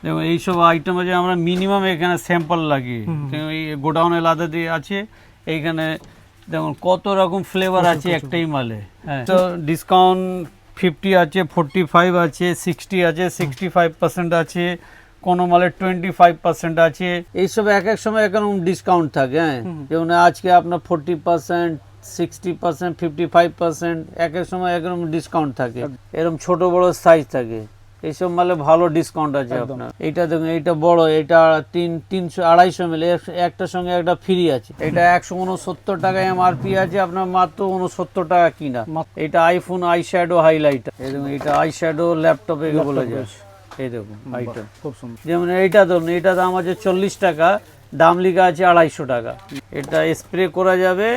দেখুন এইসব আইটেম আছে আমরা মিনিমাম এখানে স্যাম্পল লাগিয়ে এই গোডাউনে আলাদা দিয়ে আছে। এইখানে দেখুন কত রকম ফ্লেভার আছে একটাই মালে। হ্যাঁ, তো ডিসকাউন্ট 50 আছে, 45 আছে, 60 আছে, 65% আছে, কোনো মালে 25% আছে। এইসব এক এক সময় এরকম ডিসকাউন্ট থাকে। হ্যাঁ, যেমন আজকে আপনার 40%, 60%, 55%, এক এক সময় এরকম ডিসকাউন্ট থাকে। এরকম ছোট বড় সাইজ থাকে। এইসব মালে ভালো ডিসকাউন্ট আছে আপনার। এইটা দেখুন, এইটা বড়, এটা 300-250 ml, একটার সঙ্গে একটা ফ্রি আছে। এটা 169 টাকা এমআরপি আছে, আপনার মাত্র 69 টাকা কিনা। এটা আইফোন আই শ্যাডো হাইলাইটার। এই দেখুন, এটা আই শ্যাডো ল্যাপটপে বলে যায়। এই দেখুন আইটেম খুব সুন্দর। যেমন এইটা ধরুন, এটা দাম আছে 40 টাকা, দাম লিখা আছে 250 টাকা। এটা স্প্রে করা যাবে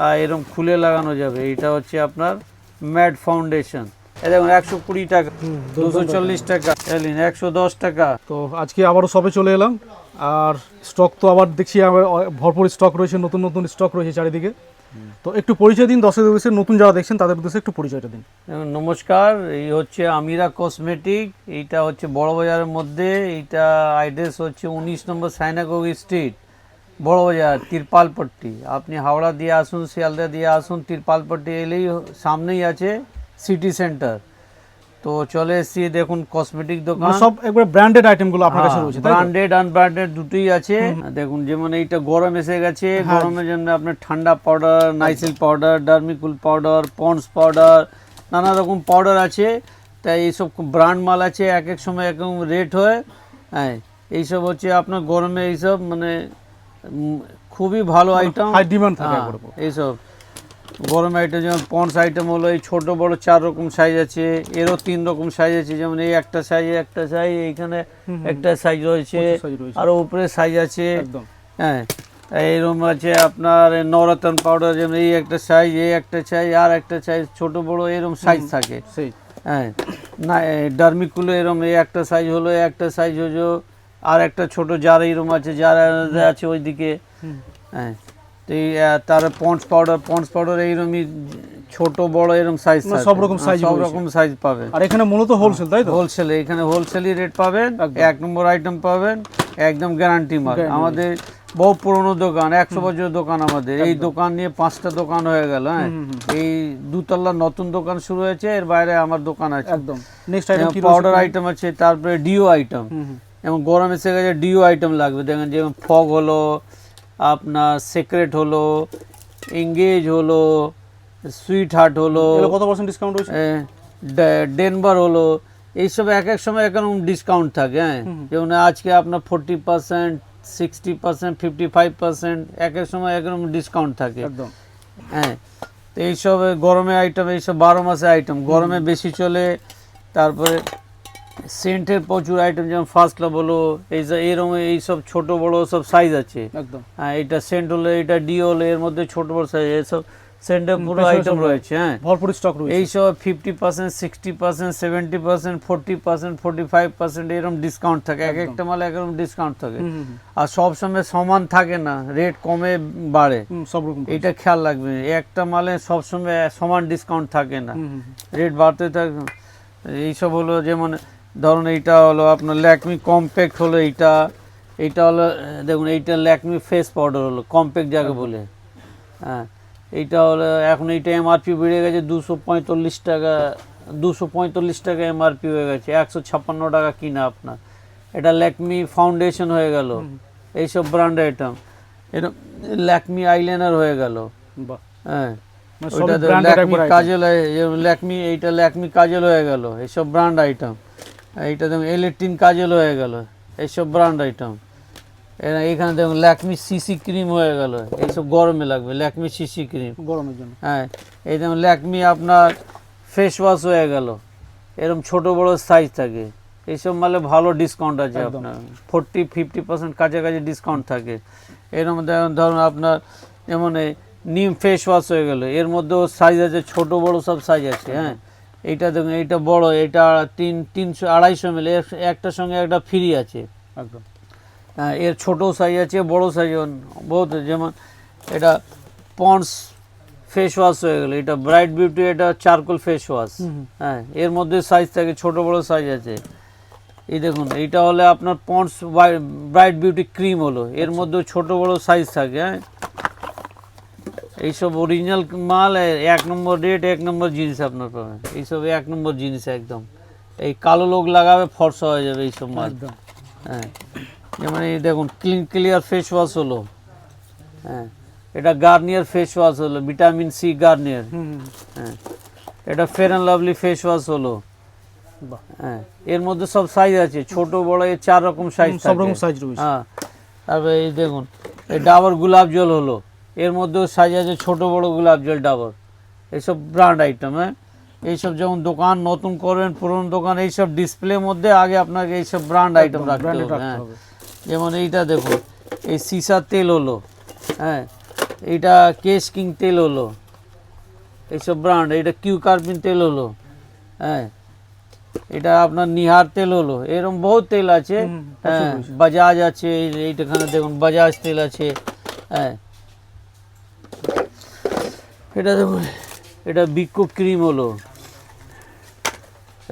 আর এরকম খুলে লাগানো যাবে। এটা হচ্ছে আপনার ম্যাট ফাউন্ডেশন। এই দেখুন 120 টাকা, 240 টাকা, 110 টাকা। তো আজকে আবারও শপে চলে এলাম, আর স্টক তো আবার দেখছি আবার ভরপুর স্টক রয়েছে, নতুন নতুন স্টক রয়েছে চারিদিকে। তো একটু পরিচয় দিন দর্শকদের উদ্দেশ্যে, নতুন যারা দেখছেন তাদের উদ্দেশ্যে একটু পরিচয়টা দিন। নমস্কার, এই হচ্ছে আমিরা কসমেটিক। এইটা হচ্ছে বড় বাজারের মধ্যে। এইটা অ্যাড্রেস হচ্ছে 19 নম্বর সাইনাগোগ স্ট্রিট, বড় বাজার, তিরপালপট্টি। আপনি হাওড়া দিয়ে আসুন, শিয়ালদা দিয়ে আসুন, তিরপালপট্টি এলেই সামনেই আছে সিটি সেন্টার। তো চলে এসেছি, দেখুন কসমেটিক দোকান। সব একবার ব্র্যান্ডেড আইটেমগুলো আপনার কাছে রয়েছে, ব্র্যান্ডেড আনব্র্যান্ডেড দুটোই আছে। দেখুন যেমন এইটা গরম এসে গেছে, গরমের জন্য আপনার ঠান্ডা powder, Nycil powder, Dermicool powder, Pond's powder, নানা রকম পাউডার আছে। তাই এইসব ব্র্যান্ড মাল আছে, এক এক সময় এক রেট হয়। হ্যাঁ, এইসব হচ্ছে আপনার গরমে এইসব মানে খুবই ভালো আইটেম, হাই ডিমান্ড থাকে। এইসব গরম আইটেম যেমন পন্ডস আইটেম হলো, এই ছোট বড় 4 রকম সাইজ আছে, এরও 3 রকম সাইজ আছে। যেমন এই একটা সাইজ, এইখানে একটা সাইজ রয়েছে, আর উপরে সাইজ আছে। হ্যাঁ, এইরকম আছে আপনার নবরত্ন পাউডার, যেমন এই একটা সাইজ, এই একটা সাইজ, আর একটা সাইজ, ছোট বড় এরকম সাইজ থাকে। হ্যাঁ, না ডার্মিকুলো এরকম এই একটা সাইজ হলো, একটা সাইজ হলো, আর একটা ছোট যার এরকম আছে, যার আছে ওইদিকে। হ্যাঁ, তো এই তার পন্ডস পাউডার এইরকমই ছোট বড় এরকম সাইজ, সব রকম সাইজ পাবেন। আর এখানে মূলত হোলসেল, তাই তো? হোলসেল, এখানে হোলসেলই রেট পাবেন, 1 নম্বর আইটেম পাবেন, একদম গ্যারান্টি মাল। আমাদের বহু পুরনো দোকান, 100 বছর দোকান আমাদের। এই দোকান নিয়ে 5টা দোকান হয়ে গেল। হ্যাঁ, এই 2তলা নতুন দোকান শুরু হয়েছে, এর বাইরে আমার দোকান আছে। একদম নেক্সট আইটেম কি পাউডার আইটেম আছে, তারপরে ডিও আইটেম। এবং গরম এসে গেছে, ডিও আইটেম লাগবে। দেখেন যেমন ফগ হলো, আপনার সিক্রেট হলো, এঙ্গেজ হলো, সুইট হার্ট হলো, কত % ডিসকাউন্ট রয়েছে? ডেনভার হলো। এইসব এক এক সময় এরকম ডিসকাউন্ট থাকে। হ্যাঁ, যেমন আজকে আপনার 40%, 60%, 55%, এক এক সময় এরকম ডিসকাউন্ট থাকে। হ্যাঁ, তো এইসব গরমে আইটেম, এইসব 12 মাসে আইটেম, গরমে বেশি চলে। তারপরে সেন্টের প্রচুর আইটেম, যেমন ফার্স্ট লাভ হলো, এরকম এইসব ছোট বড় সব সাইজ আছে। হ্যাঁ, এটা সেন্ট হলো, এটা ডি হলো, এর মধ্যে ছোট বড় সাইজ, এসব সেন্টের পুরো আইটেম রয়েছে। হ্যাঁ, ভরপুর স্টক রয়েছে। এইসব 50%, 60%, 70%, 40%, 45% এরকম ডিসকাউন্ট থাকে। এক একটা মালে একরকম ডিসকাউন্ট থাকে। আর সব সময় সমান থাকে না, রেট কমে বাড়ে, সব রকম। এটা খেয়াল রাখবেন, একটা মালে সব সময় সমান ডিসকাউন্ট থাকে না, রেট বাড়তে থাকে। এইসব হলো যেমন ধরুন এইটা হলো আপনার ল্যাকমি কম্প্যাক্ট হলো, এইটা হলো দেখুন, এইটা ল্যাকমি ফেস পাউডার হলো, কম্প্যাক্ট যাকে বলে। হ্যাঁ, এইটা হলো এখন এইটা এমআরপি বেড়ে গেছে 245 টাকা, 245 টাকা এমআরপি হয়ে গেছে, 156 টাকা কিনা আপনার। এটা ল্যাকমি ফাউন্ডেশন হয়ে গেল, এইসব ব্র্যান্ড আইটেম। এটা ল্যাকমি আইলাইনার হয়ে গেল। হ্যাঁ, ওইটা ল্যাকমি কাজল, ল্যাকমি, এইটা ল্যাকমি কাজল হয়ে গেল, এইসব ব্র্যান্ড আইটেম। এইটা দেখুন এলেকট্রিন কাজল হয়ে গেল, এইসব ব্র্যান্ড আইটেম। এখানে দেখুন ল্যাকমি সিসি ক্রিম হয়ে গেল, এইসব গরমে লাগবে, ল্যাকমি সিসি ক্রিম গরমের জন্য। হ্যাঁ, এই যেমন ল্যাকমি আপনার ফেস ওয়াশ হয়ে গেল, এরকম ছোট বড় সাইজ থাকে। এইসব মালে ভালো ডিসকাউন্ট আছে আপনার, 40-50% কাছাকাছি ডিসকাউন্ট থাকে। এরকম ধরুন আপনার যেমন নিম ফেস ওয়াশ হয়ে গেল, এর মধ্যেও সাইজ আছে, ছোট বড় সব সাইজ আছে। হ্যাঁ, এইটা দেখুন, এইটা বড়, এটা 300-250 ml, একটার সঙ্গে একটা ফ্রি আছে। একদম। হ্যাঁ, এর ছোট সাইজ আছে, বড় সাইজ বহুত। যেমন এটা পন্ডস ফেস ওয়াশ হয়ে গেল, এটা ব্রাইট বিউটি, এটা চারকোল ফেস ওয়াশ। হ্যাঁ, এর মধ্যে সাইজ থাকে, ছোট বড় সাইজ আছে। এই দেখুন এইটা হলে আপনার পন্ডস ব্রাইট বিউটি ক্রিম হলো, এর মধ্যে ছোট বড় সাইজ থাকে। হ্যাঁ, এইসব অরিজিনাল মাল, 1 নম্বর রেট, 1 নম্বর জিনিস আপনার পাবেন। এইসব 1 নম্বর জিনিস একদম। এই কালো লোক লাগাবে ফর্সা হয়ে যাবে এইসব মাল। হ্যাঁ, যেমন এই দেখুন ক্লিয়ার ফেস ওয়াশ হলো। হ্যাঁ, এটা গার্নিয়ার ফেস ওয়াশ হলো, ভিটামিন সি গার্নিয়ার। হ্যাঁ, এটা fair and lovely face wash হলো। হ্যাঁ, এর মধ্যে সব সাইজ আছে, ছোট বড়, এই 4 রকম সাইজ, সব রকম সাইজ রয়েছে। হ্যাঁ, তারপরে এই দেখুন এই ডাবর গোলাপ জল হলো, এর মধ্যেও সাইজ আছে ছোট বড় গোলাপ জল ডাবর। এইসব ব্র্যান্ড আইটেম। হ্যাঁ, এইসব যেমন দোকান নতুন করবেন, পুরনো দোকান, এইসব ডিসপ্লের মধ্যে আগে আপনাকে এইসব ব্র্যান্ড আইটেম রাখতে হবে। হ্যাঁ, যেমন এইটা দেখুন, এই সীসার তেল হলো। হ্যাঁ, এইটা কেশ কিং তেল হলো, এইসব ব্র্যান্ড। এটা কিউ কার্পিন তেল হলো। হ্যাঁ, এটা আপনার নিহার তেল হলো, এরকম বহুত তেল আছে। হ্যাঁ, বাজাজ আছে, এইটাখানে দেখুন বাজাজ তেল আছে। হ্যাঁ, এটা দেখুন, এটা বিকো ক্রিম হলো,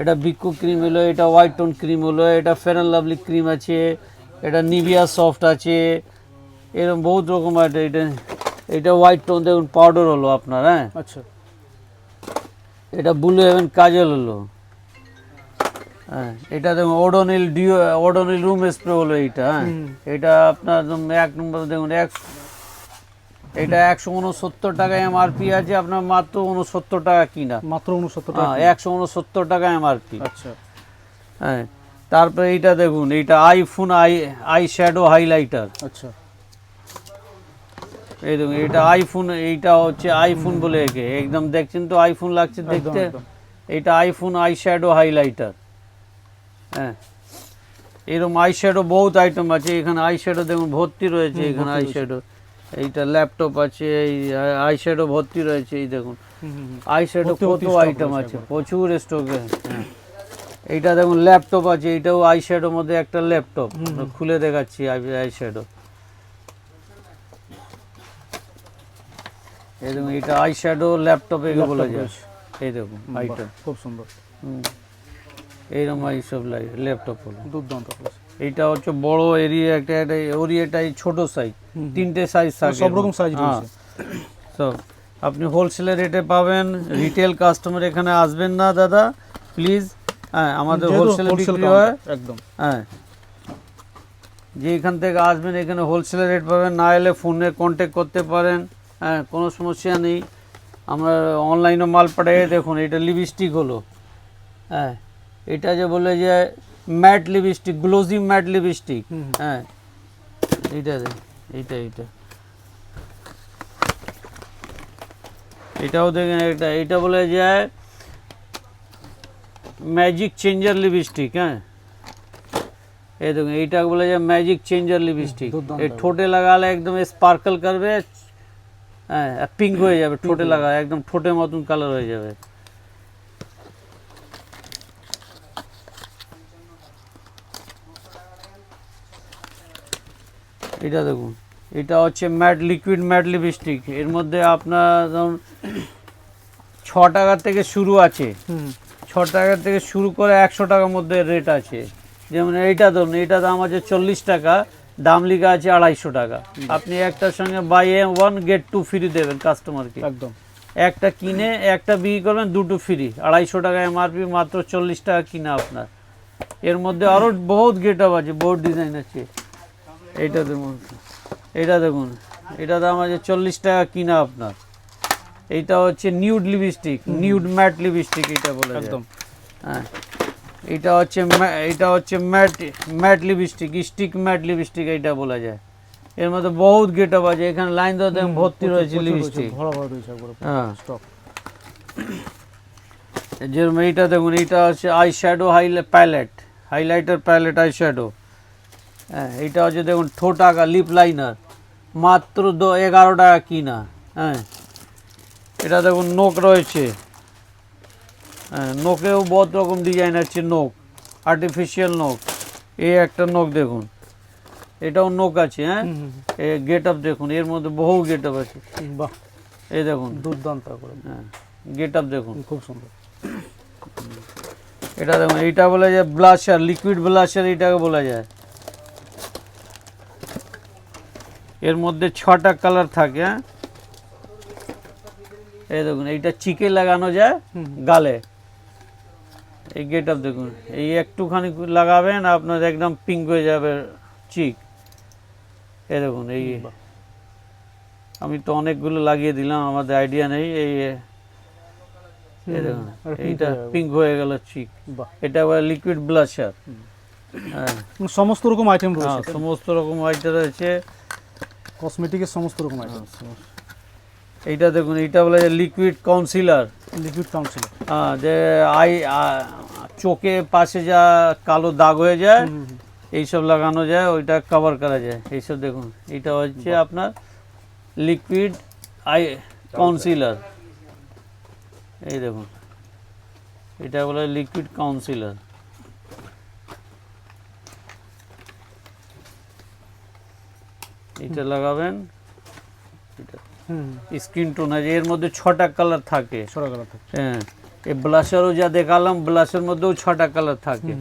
এটা বিকো ক্রিম হলো, এটা হোয়াইট টোন ক্রিম হলো, এটা ফেয়ার অ্যান্ড লাভলি ক্রিম আছে, এটা নিভিয়া সফট আছে, এরকম বহুত রকম আছে। এটা হোয়াইট টোন দেখুন পাউডার হলো আপনার। হ্যাঁ, আচ্ছা, এটা ব্লু হেভেন কাজল হলো। হ্যাঁ, এটা দেখুন ওডোনিল রুম স্প্রে হলো এইটা। হ্যাঁ, এটা আপনার 1 নম্বর দেখুন, এটা 169 টাকা এমআরপি আছে, আপনার মাত্র 69 টাকা কিনা, মাত্র 69 টাকা। হ্যাঁ, 169 টাকা এমআরপি। আচ্ছা, হ্যাঁ, তারপরে এইটা দেখুন, এইটা আইফোন আই শ্যাডো হাইলাইটার। আচ্ছা, এই দেখুন এটা আইফোন, এইটা হচ্ছে আইফোন বলে একে একদম দেখছেন তো আইফোন লাগছে দেখতে। এটা আইফোন আই শ্যাডো হাইলাইটার। হ্যাঁ, এরকম আই শ্যাডো বহুত আইটেম আছে এখানে। আই শ্যাডো দেখুন ভর্তি রয়েছে এখানে আই শ্যাডো। এইটা ল্যাপটপ আছে, এই আই শ্যাডো ভর্তি রয়েছে। এই দেখুন আই শ্যাডো কত আইটেম আছে, প্রচুর স্টকে। হ্যাঁ, এইটা দেখুন ল্যাপটপ আছে, এইটাও আই শ্যাডোর মধ্যে একটা ল্যাপটপ, খুলে দেখাচ্ছি আই শ্যাডো। এই দেখুন এটা আই শ্যাডো ল্যাপটপ একে বলা যায়। এই দেখুন আইটেম খুব সুন্দর। এইরকম এইসব ল্যাপটপ হলো, দুর্দান্ত। এইটা হচ্ছে বড় এরিয়া, একটা ওরিয়াটাই ছোট সাইজ, 3টে সাইজ থাকে, সব রকম সাইজ রয়েছে। সব আপনি হোলসেলের রেটে পাবেন। রিটেল কাস্টমার এখানে আসবেন না দাদা প্লিজ। হ্যাঁ, আমাদের হোলসেলে বিক্রি হয় একদম। হ্যাঁ, যে এখান থেকে আসবেন এখানে হোলসেলের রেট পাবেন, না এলে ফোনে কন্ট্যাক্ট করতে পারেন। হ্যাঁ, কোনো সমস্যা নেই, আমরা অনলাইনে মাল পাঠাই। দেখুন এটা লিপস্টিক হলো। হ্যাঁ, এটা যে বলে যে mat lipstick, glossy mat lipstick. হ্যাঁ, এইটা এটাও দেখেন, এটা বলে যায় ম্যাজিক চেঞ্জার লিপস্টিক। হ্যাঁ, এই দেখুন এইটা বলে যায় ম্যাজিক চেঞ্জার লিপস্টিক। এই ঠোঁটে লাগালে একদম স্পার্কল করবে। হ্যাঁ, পিঙ্ক হয়ে যাবে ঠোঁটে লাগালে, একদম ঠোঁটের মতন কালার হয়ে যাবে। এটা দেখুন, এটা হচ্ছে লিকুইড ম্যাট লিপস্টিক। এর মধ্যে আপনার ধরুন 6 টাকা থেকে শুরু আছে, 6 টাকা থেকে শুরু করে 100 টাকার মধ্যে রেট আছে। যেমন এইটা ধরুন, এইটা দাম আছে 40 টাকা, দাম লেখা আছে 250 টাকা। আপনি একটার সঙ্গে বাই 1 গেট 2 ফ্রি দেবেন কাস্টমারকে। একদম, একটা কিনে একটা বিক্রি করবেন, 2টো ফ্রি। 250 টাকা এমআরপি, মাত্র 40 টাকা কিনা আপনার। এর মধ্যে আরও বহুত গেট আপ আছে, বহুত ডিজাইন আছে। এইটা দেখুন, এটা দাম আছে 40 টাকা কিনা আপনার। এইটা হচ্ছে nude lipstick, nude matte lipstick এটা বলে একদম। হ্যাঁ, এটা হচ্ছে matte lipstick, stick matte lipstick এইটা বলা যায়। এর মধ্যে বহুত গেট আপ আছে, এখানে লাইন ধরে দেখুন ভর্তি রয়েছে লিপস্টিক। হ্যাঁ, যেরকম এইটা দেখুন, এইটা হচ্ছে eye shadow highlighter palette eye shadow. হ্যাঁ, এইটা হচ্ছে দেখুন ঠোঁট আঁকা লিপ লাইনার, মাত্র 11 টাকা কিনা। হ্যাঁ, এটা দেখুন নোক রয়েছে। হ্যাঁ, নোকেও বহুত রকম ডিজাইন আছে, নোক আর্টিফিশিয়াল নোক। এই একটা নোক দেখুন, এটাও নোক আছে। হ্যাঁ, গেট আপ দেখুন, এর মধ্যে বহু গেট আপ আছে। বাহ, এই দেখুন দুর্দান্ত করে। হ্যাঁ, গেট আপ দেখুন খুব সুন্দর। এটা দেখুন, এইটা বলা যায় ব্লাশার, লিকুইড ব্লাশার এটাকে বলা যায়। এর মধ্যে 6টা কালার থাকে। হ্যাঁ, এই দেখুন এইটা চিকে লাগানো যায় গালে। এই গেট আপ দেখুন, এই একটুখানি লাগাবেন আপনার একদম পিঙ্ক হয়ে যাবে চিক। এই দেখুন, এই আমি তো অনেকগুলো লাগিয়ে দিলাম, আমাদের আইডিয়া নেই। এই দেখুন, এইটা পিঙ্ক হয়ে গেল চিক। এটা লিকুইড ব্লাশার। হ্যাঁ, সমস্ত রকম আইটেম রয়েছে, সমস্ত রকম আইটেম রয়েছে, কসমেটিকের সমস্ত রকম আইটেম। এইটা দেখুন, এইটা বলে লিকুইড কাউন্সিলার। লিকুইড কাউন্সিলার, যে চোখে পাশে যা কালো দাগ হয়ে যায় এইসব লাগানো যায়, ওইটা কভার করা যায়। এইসব দেখুন, এটা হচ্ছে আপনার লিকুইড আই কাউন্সিলার। এই দেখুন, এটা বলে লিকুইড কাউন্সিলার। এটা লাগাবেন, এটা স্কিন টোন আছে, এর মধ্যে 6টা কালার থাকে। 6টা কালার থাকে। হ্যাঁ, এই ব্লাশারও যা দেখালাম, ব্লাশের মধ্যেও 6টা কালার থাকে।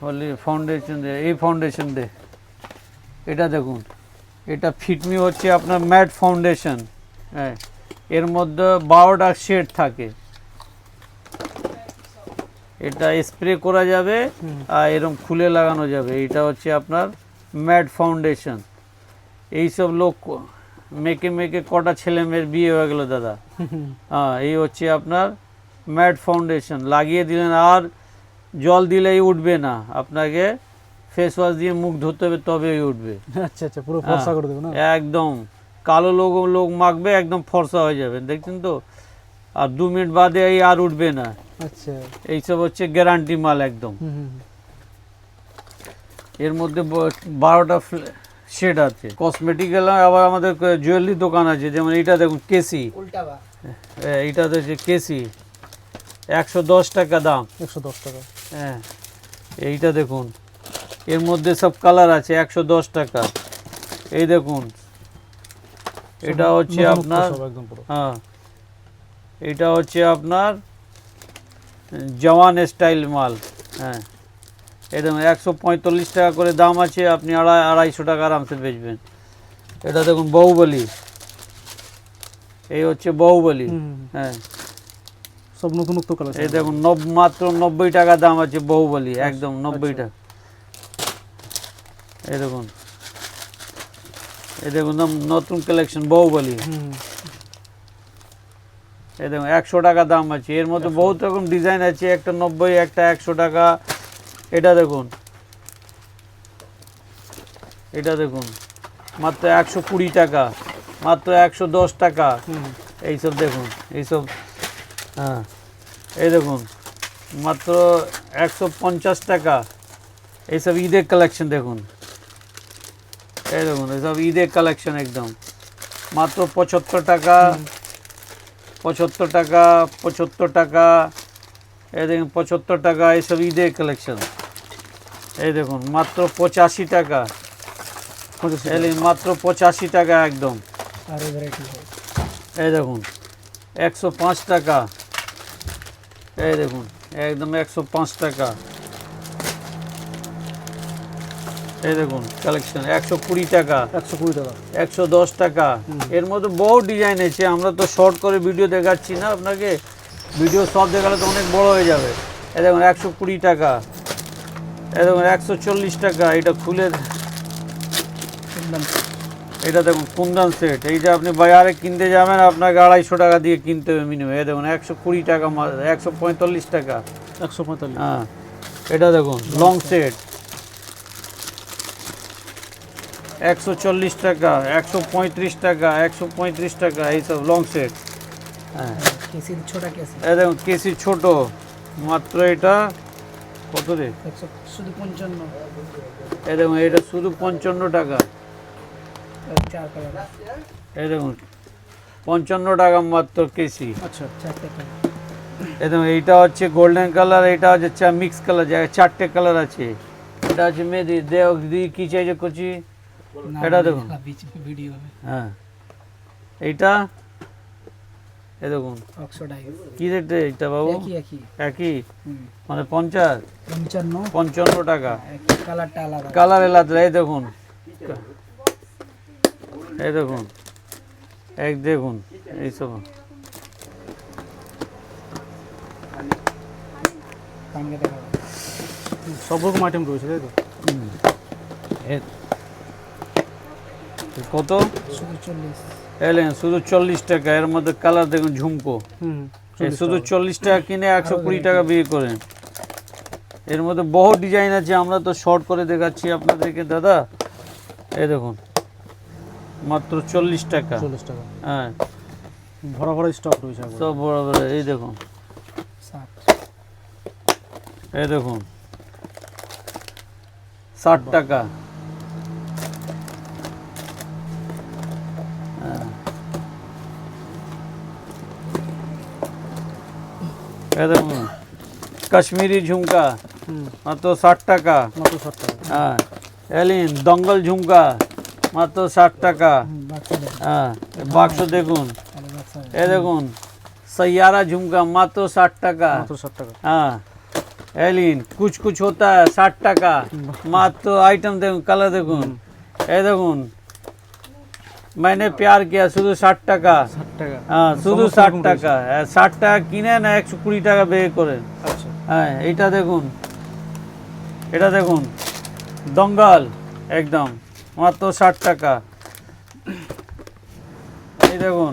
বলি ফাউন্ডেশন দে, এই ফাউন্ডেশন দে, এটা দেখুন, এটা ফিটমি হচ্ছে আপনার ম্যাট ফাউন্ডেশন। হ্যাঁ, এর মধ্যে 12টা শেড থাকে। এটা স্প্রে করা যাবে আর এরকম খুলে লাগানো যাবে। এটা হচ্ছে আপনার ম্যাট ফাউন্ডেশন। এইসব লোক মেকে মেকে কটা ছেলে মেয়ের বিয়ে হয়ে গেল দাদা। হ্যাঁ, এই হচ্ছে আপনার ম্যাট ফাউন্ডেশন। লাগিয়ে দিলেন আর জল দিলেই উঠবে না, আপনাকে ফেস ওয়াশ দিয়ে মুখ ধুতে হবে তবেই উঠবে। আচ্ছা আচ্ছা, পুরো ফর্সা করে দেবে না? একদম কালো লোক মাখবে, একদম ফর্সা হয়ে যাবে, দেখছেন তো। আর 2 মিনিট বাদে এই আর উঠবে না। আচ্ছা, এইসব হচ্ছে গ্যারান্টি মাল একদম। এর মধ্যে 12টা শেড আছে। কসমেটিক্যাল আবার আমাদের জুয়েলারি দোকান আছে, যেমন এইটা দেখুন কেসি, এইটা হচ্ছে কেসি, 110 টাকা দাম। 110 টাকা। হ্যাঁ, এইটা দেখুন, এর মধ্যে সব কালার আছে, 110 টাকা। এই দেখুন, এটা হচ্ছে আপনার, হ্যাঁ, এটা হচ্ছে আপনার জওয়ান স্টাইল মাল। হ্যাঁ, এই দেখুন 145 টাকা করে দাম আছে, আপনি 250 টাকা আরামসে বেচবেন। এটা দেখুন বাহুবলী, এই হচ্ছে বাহুবলী। হ্যাঁ, সব নতুনত্ব কালার। এই দেখুন মাত্র 90 টাকা দাম আছে বাহুবলী, একদম 90 টাকা। এই দেখুন, এই দেখুন নতুন কালেকশন বাহুবলী। এই দেখুন 100 টাকা দাম আছে। এর মধ্যে বহুত রকম ডিজাইন আছে, একটা 90, একটা 100 টাকা। এটা দেখুন, এটা দেখুন মাত্র 120 টাকা, মাত্র 110 টাকা। এইসব দেখুন, এইসব। হ্যাঁ, এই দেখুন মাত্র 150 টাকা। এইসব ঈদের কালেকশন দেখুন, এই দেখুন এইসব ঈদের কালেকশন একদম মাত্র 75 টাকা, 75 টাকা, 75 টাকা। এই দেখুন 75 টাকা, এইসব ঈদের কালেকশন। এই দেখুন মাত্র 85 টাকা, মাত্র 85 টাকা একদম। এই দেখুন 105 টাকা, এই দেখুন একদম 105 টাকা। এই দেখুন কালেকশন 120 টাকা, 120 টাকা, 110 টাকা। এর মধ্যে বহু ডিজাইন আছে, আমরা তো শর্ট করে ভিডিও দেখাচ্ছি না আপনাকে, ভিডিও সব দেখালে তো অনেক বড় হয়ে যাবে। এই দেখুন 120 টাকা, এই দেখুন 140 টাকা। এটা খুলে, এটা দেখুন কুন্দন সেট, এইটা আপনি বাজারে কিনতে যাবেন আপনাকে 250 টাকা দিয়ে কিনতে হবে মিনিমাম। এই দেখুন 120 টাকা, 145 টাকা, 145। হ্যাঁ, এটা দেখুন লং সেট 140 টাকা, 135 টাকা, 135 টাকা, এইসব লং সেট। হ্যাঁ, এই দেখুন কেসি ছোট, মাত্র এটা কত রে, শুধু 55। এই দেখুন এটা শুধু 55 টাকা। 4 কালার। এই দেখুন 55 টাকা মাত্র কেসি। আচ্ছা, 4 টাকা। এই দেখুন এইটা হচ্ছে গোল্ডেন কালার, এটা হচ্ছে মিক্স কালার, 4টে কালার আছে। এটা হচ্ছে মেহেদি দেও দিয়ে কি চাইছে কুচি, এটা দেখুন। ভিডিও। হ্যাঁ, এইটা এই দেখুন অক্সোডাইজ কি রেটে এটা বাবু? একই একই হুম। মানে 50 55 55 টাকা। একই কালারটা আলাদা। কালার আলাদা। এই দেখুন, এই দেখুন, এক দেখুন এইসব কামড়ে দেখাবো। সব রকম আইটেম রয়েছে তাই তো? কত শুধু 40। এলেন শুধু 40 টাকা। এর মধ্যে কালার দেখুন ঝুমকো, হুম এই শুধু 40 টাকা কিনে 120 টাকা বিক্রি করেন। এর মধ্যে বহু ডিজাইন আছে, আমরা তো শর্ট করে দেখাচ্ছি আপনাদেরকে দাদা। এই দেখুন মাত্র 40 টাকা। 40 টাকা হ্যাঁ ভরা ভরা স্টক রয়েছে একবারে। সব বড় বড়। এই দেখুন, 60 এই দেখুন 60 টাকা। হ্যাঁ। এই দেখুন কাশ্মীরি ঝুমকা হুম মাত্র 60 টাকা। মাত্র 60 টাকা। হ্যাঁ এলিন দঙ্গল ঝুমকা মাত্র 60 টাকা। বাক্সা দেন। হ্যাঁ বাক্স দেখুন, তাহলে বাক্সা এই দেখুন सैयारा झुमका मात्र 60 টাকা। মাত্র 60 টাকা। हाँ एलिन कुछ कुछ होता है 60 টাকা मात्र। आइटम देखो कलर देखो, ये देखो मैंने प्यार किया শুধু 60 টাকা। 60 টাকা। হ্যাঁ শুধু সমস্ত 60 রকম টাকা। 60 টাকা কিনে না 120 টাকা বের করেন। আচ্ছা হ্যাঁ এটা দেখুন, এটা দেখুন দঙ্গল একদম মাত্র 60 টাকা। এই দেখুন,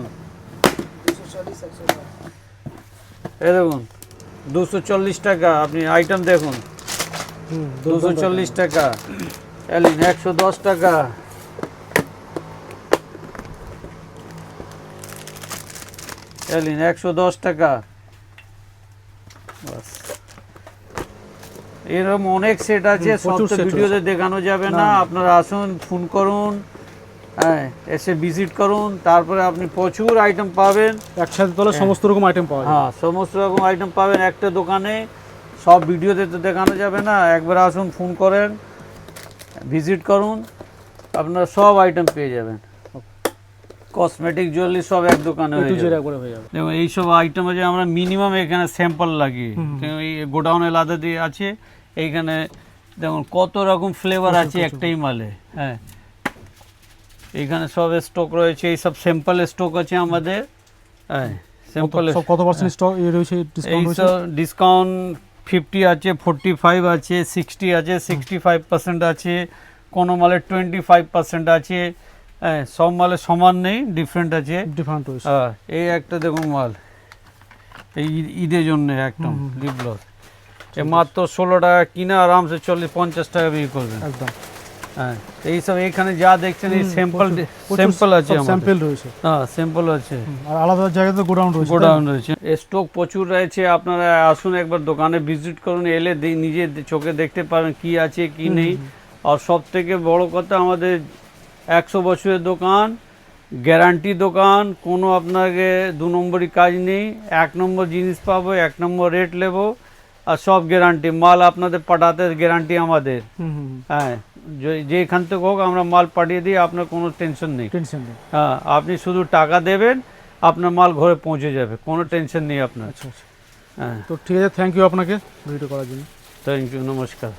240 100। এই দেখুন 240 টাকা। আপনি আইটেম দেখুন হুম 240 টাকা। এলিন 110 টাকা। এলিন 110 টাকা। বাস এরকম অনেক সেট আছে, সব প্রচুর তো set ভিডিওতে দেখানো যাবে না। আপনারা আসুন, ফোন করুন, হ্যাঁ এসে ভিজিট করুন, তারপরে আপনি প্রচুর আইটেম পাবেন। একসাথে তাহলে সমস্ত রকম আইটেম পাওয়া যায়। হ্যাঁ সমস্ত রকম আইটেম পাবেন একটা দোকানে। সব ভিডিওতে তো দেখানো যাবে না। একবার আসুন, ফোন করেন, ভিজিট করুন, আপনারা সব আইটেম পেয়ে যাবেন। কসমেটিক জুয়েলারি সব এক দোকানে হয়ে একটু যাবে। জেরা করে হয়ে যাবে। দেখুন এইসব আইটেম আছে, আমরা মিনিমাম এখানে স্যাম্পল লাগিয়ে, এই গোডাউনে আলাদা দিয়ে আছে। এইখানে দেখুন কত রকম ফ্লেভার আছে একটাই মালে। হ্যাঁ এইখানে সব স্টক রয়েছে, এই সব স্যাম্পল স্টক আছে আমাদের। হ্যাঁ স্যাম্পল সব কত পার্সেন্ট স্টক রয়েছে, ডিসকাউন্ট রয়েছে? এইসব ডিসকাউন্ট 50 আছে, 45 আছে, 60 আছে, 65% আছে, কোনো মালে 25% আছে। হ্যাঁ সব মালে সমান নেই, ডিফারেন্ট আছে। ডিফারেন্ট রয়েছে। হ্যাঁ এই একটা দেখুন মাল, এই ঈদের জন্য একদম লিপ গ্লস। এ মাত্র 16 টাকা কিনে আরামসে 40-50 টাকা বিক্রি করবেন। একদম হ্যাঁ এইসব এখানে যা দেখছেন এই স্যাম্পল স্যাম্পল আছে আমাদের। স্যাম্পল রয়েছে। হ্যাঁ স্যাম্পল আছে, আর আলাদা জায়গাতে গোডাউন রয়েছে। গোডাউন রয়েছে। স্টক প্রচুর রয়েছে, আপনারা আসুন একবার দোকানে ভিজিট করুন, এলে নিজে চোখে দেখতে পারেন কি আছে কি নেই। আর সব থেকে বড় কথা, আমাদের 100 বছরের দোকান, গ্যারান্টি দোকান, কোনো আপনাকে 2 নম্বরই কাজ নেই। 1 নম্বর জিনিস পাবো, 1 নম্বর রেট নেবো, আর সব গ্যারান্টি। মাল আপনাদের পাঠাতে গ্যারান্টি আমাদের। হ্যাঁ যেখান থেকে হোক আমরা মাল পাঠিয়ে দিই, আপনার কোনো টেনশন নেই। টেনশন নেই। হ্যাঁ আপনি শুধু টাকা দেবেন, আপনার মাল ঘরে পৌঁছে যাবে, কোনো টেনশন নেই আপনার। আচ্ছা আচ্ছা। হ্যাঁ তো ঠিক আছে, থ্যাংক ইউ আপনাকে ভিডিও করার জন্য। থ্যাংক ইউ, নমস্কার।